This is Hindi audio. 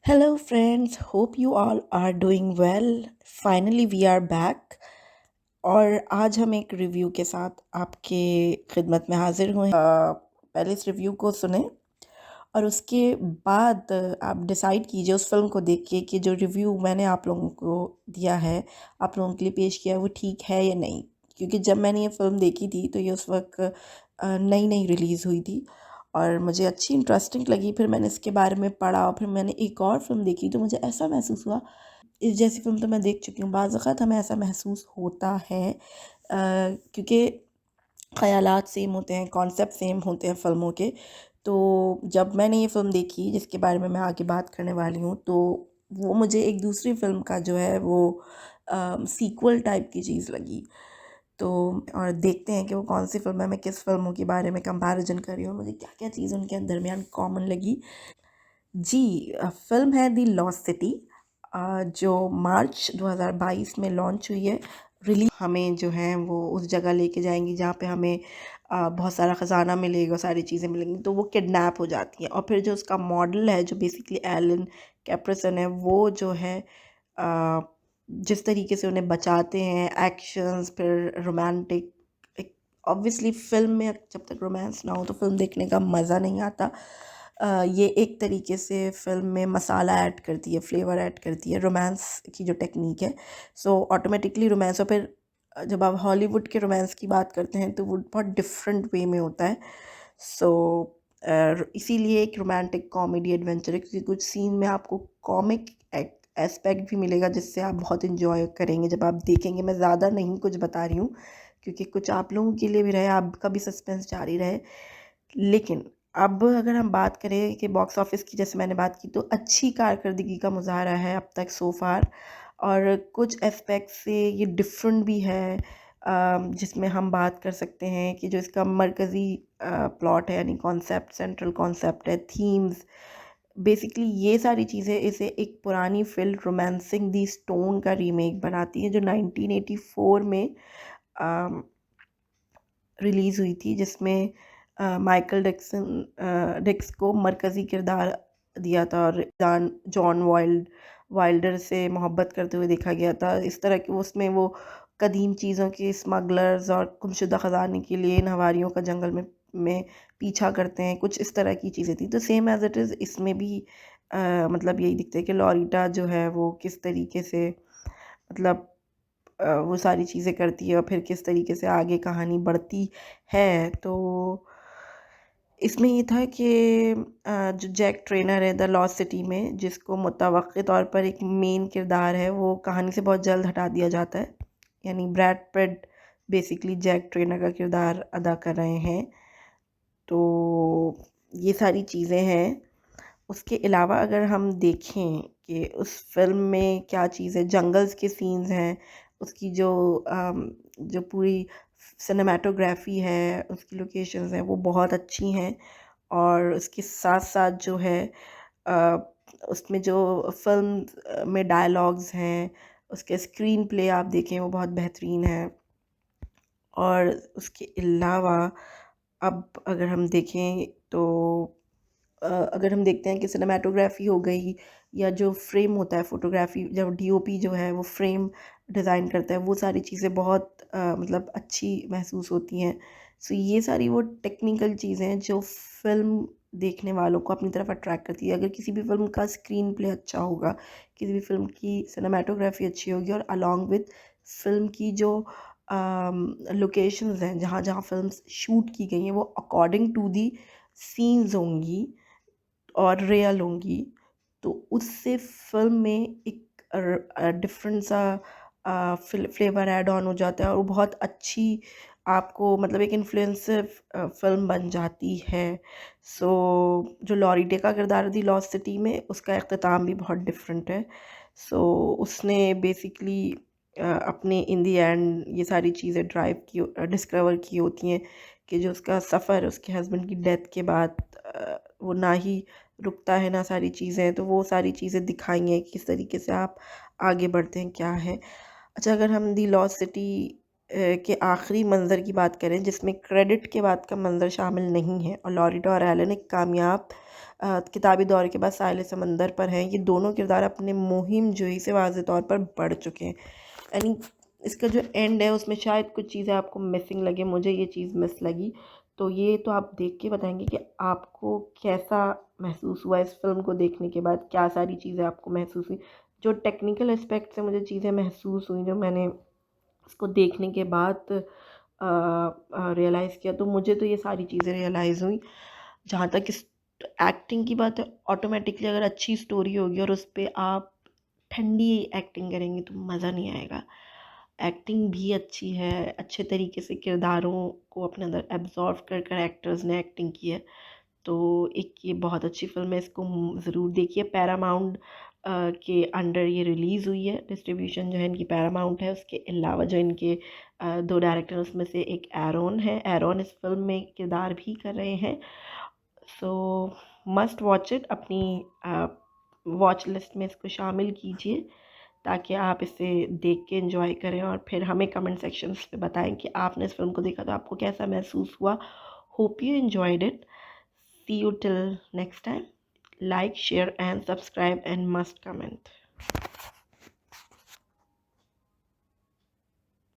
Hello, friends. Hope you all are doing well. Finally, we are back. और आज हम एक रिव्यू के साथ आपके खिदमत में हाजिर हुए हैं। पहले इस रिव्यू को सुने और उसके बाद आप डिसाइड कीजिए उस फिल्म को देख के कि जो रिव्यू मैंने आप लोगों को दिया है, आप लोगों के लिए पेश किया है, वो ठीक है या नहीं। क्योंकि जब मैंने ये फ़िल्म देखी थी तो ये उस वक्त नई नई रिलीज़ हुई थी और मुझे अच्छी इंटरेस्टिंग लगी। फिर मैंने इसके बारे में पढ़ा और फिर मैंने एक और फ़िल्म देखी तो मुझे ऐसा महसूस हुआ, इस जैसी फ़िल्म तो मैं देख चुकी हूँ। बाज़ अवक़ात हमें ऐसा महसूस होता है क्योंकि ख़यालात सेम होते हैं, कॉन्सेप्ट सेम होते हैं फ़िल्मों के। तो जब मैंने ये फ़िल्म देखी जिसके बारे में मैं आगे बात करने वाली हूँ, तो वो मुझे एक दूसरी फ़िल्म का जो है वो सीक्वल टाइप की चीज़ लगी। तो और देखते हैं कि वो कौन सी फ़िल्म है, मैं किस फ़िल्मों के बारे में कंपैरिज़न कर रही हूँ और मुझे क्या-क्या चीज़ उनके दरमियान कॉमन लगी। जी, फ़िल्म है द लॉस्ट सिटी, जो मार्च 2022 में लॉन्च हुई है। हमें जो है वो उस जगह लेके जाएंगी जहाँ पे हमें बहुत सारा ख़जाना मिलेगा, सारी चीज़ें मिलेंगी। तो वो किडनैप हो जाती हैं और फिर जो उसका मॉडल है जो बेसिकली एलन कैप्रिसन है, वो जो है अ, जिस तरीके से उन्हें बचाते हैं, एक्शंस, फिर रोमांटिक। एक ऑब्वियसली फ़िल्म में जब तक रोमांस ना हो तो फ़िल्म देखने का मज़ा नहीं आता। ये एक तरीके से फ़िल्म में मसाला ऐड करती है, फ्लेवर ऐड करती है रोमांस की जो टेक्निक है। So automatically romance. और फिर जब आप हॉलीवुड के रोमांस की बात करते हैं तो वो बहुत डिफरेंट वे में होता है। सो इसीलिए एक रोमांटिक कॉमेडी एडवेंचर है, क्योंकि कुछ सीन में आपको कॉमिक एस्पेक्ट भी मिलेगा जिससे आप बहुत इन्जॉय करेंगे जब आप देखेंगे। मैं ज़्यादा नहीं कुछ बता रही हूँ क्योंकि कुछ आप लोगों के लिए भी रहे, आपका भी सस्पेंस जारी रहे। लेकिन अब अगर हम बात करें कि बॉक्स ऑफिस की, जैसे मैंने बात की, तो अच्छी कारकर्दगी का मुजाहरा है अब तक सो फार। और कुछ एस्पेक्ट से ये डिफरेंट भी है, जिसमें हम बात कर सकते हैं कि जो इसका मरकज़ी प्लॉट है, यानी कॉन्सेप्ट, सेंट्रल कॉन्सेप्ट है, थीम्स, बेसिकली ये सारी चीज़ें इसे एक पुरानी फिल्म रोमांसिंग दी स्टोन का रीमेक बनाती है जो 1984 में रिलीज़ हुई थी, जिसमें माइकल डिक्स को मरकज़ी किरदार दिया था और जॉन वाइल्डर से मोहब्बत करते हुए देखा गया था। इस तरह की उसमें वो कदीम चीज़ों के स्मगलर्स और गुमशुदा ख़जाने के लिए इन हवारियों का जंगल में पीछा करते हैं, कुछ इस तरह की चीज़ें थी। तो सेम एज़ इट इज़ इसमें भी मतलब यही दिखता है कि लॉरिटा जो है वो किस तरीके से, मतलब वो सारी चीज़ें करती है और फिर किस तरीके से आगे कहानी बढ़ती है। तो इसमें ये था कि जो जैक ट्रेनर है द लॉस्ट सिटी में, जिसको मुतवक्के तौर पर एक मेन किरदार है, वो कहानी से बहुत जल्द हटा दिया जाता है। यानी Brad Pitt basically Jack Trainer का किरदार अदा कर रहे हैं। तो ये सारी चीज़ें हैं। उसके अलावा अगर हम देखें कि उस फ़िल्म में क्या चीज़ है, जंगल्स के सीन्स हैं, उसकी जो पूरी सिनेमैटोग्राफी है, उसकी लोकेशंस हैं, वो बहुत अच्छी हैं। और उसके साथ-साथ जो है अ, उसमें जो फ़िल्म में डायलॉग्स हैं, उसके स्क्रीन प्ले आप देखें वो बहुत बेहतरीन है। और उसके अलावा अब अगर हम देखें तो अगर हम देखते हैं कि सिनेमैटोग्राफी हो गई या जो फ्रेम होता है फ़ोटोग्राफी, जब डीओपी जो है वो फ्रेम डिज़ाइन करता है, वो सारी चीज़ें बहुत मतलब अच्छी महसूस होती हैं। सो ये सारी वो टेक्निकल चीज़ें हैं जो फ़िल्म देखने वालों को अपनी तरफ अट्रैक्ट करती है। अगर किसी भी फ़िल्म का स्क्रीन प्ले अच्छा होगा, किसी भी फ़िल्म की सिनेमैटोग्राफी अच्छी होगी और अलॉन्ग विद फ़िल्म की जो लोकेशंस हैं, जहाँ-जहाँ फ़िल्म्स शूट की गई हैं, वो अकॉर्डिंग टू दी सीन्स होंगी और रियल होंगी, तो उससे फ़िल्म में एक डिफरेंट सा फ्लेवर ऐड ऑन हो जाता है और वो बहुत अच्छी आपको, मतलब एक इन्फ्लुएंसिव फ़िल्म बन जाती है। सो जो लॉरी का किरदार थी लॉस्ट सिटी में, उसका इख्तिताम भी बहुत डिफरेंट है। सो उसने बेसिकली अपने इन द एंड ये सारी चीज़ें डिस्कवर की होती हैं कि जो उसका सफ़र उसके हस्बैंड की डेथ के बाद वो ना ही रुकता है ना सारी चीज़ें, तो वो सारी चीज़ें दिखाई हैं किस तरीके से आप आगे बढ़ते हैं, क्या है। अच्छा, अगर हम दी लॉस्ट सिटी के आखिरी मंज़र की बात करें जिसमें क्रेडिट के बाद का मंज़र शामिल नहीं है, और लॉरिटा और एलन एक कामयाब किताबी दौरे के बाद साहिल समंदर पर हैं। ये दोनों किरदार अपने मुहिम जोई से वाज़ेह तौर पर बढ़ चुके हैं। यानी इसका जो एंड है उसमें शायद कुछ चीज़ें आपको मिसिंग लगे, मुझे ये चीज़ मिस लगी। तो ये तो आप देख के बताएंगे कि आपको कैसा महसूस हुआ इस फिल्म को देखने के बाद, क्या सारी चीज़ें आपको महसूस हुई, जो टेक्निकल एस्पेक्ट से मुझे चीज़ें महसूस हुई, जो मैंने उसको देखने के बाद रियलाइज़ किया, तो मुझे तो ये सारी चीज़ें रियलाइज़ हुई। जहाँ तक इस एक्टिंग की बात है, ऑटोमेटिकली अगर अच्छी स्टोरी होगी और उस पे आप ठंडी एक्टिंग करेंगे तो मज़ा नहीं आएगा। एक्टिंग भी अच्छी है, अच्छे तरीके से किरदारों को अपने अंदर एब्जॉर्व कर कर एक्टर्स ने एक्टिंग की है। तो एक ये बहुत अच्छी फ़िल्म है, इसको ज़रूर देखिए। पैरामाउंट के अंडर ये रिलीज़ हुई है, डिस्ट्रीब्यूशन जो है इनकी पैरामाउंट है। उसके अलावा जो इनके दो डायरेक्टर उसमें से एक एरोन है, एरोन इस फिल्म में किरदार भी कर रहे हैं। सो मस्ट वॉच इट, अपनी वॉच लिस्ट में इसको शामिल कीजिए ताकि आप इसे देख के एंजॉय करें और फिर हमें कमेंट सेक्शंस पे बताएं कि आपने इस फिल्म को देखा तो आपको कैसा महसूस हुआ। Hope you enjoyed it. See you till next time. Like, share, and subscribe, and must comment.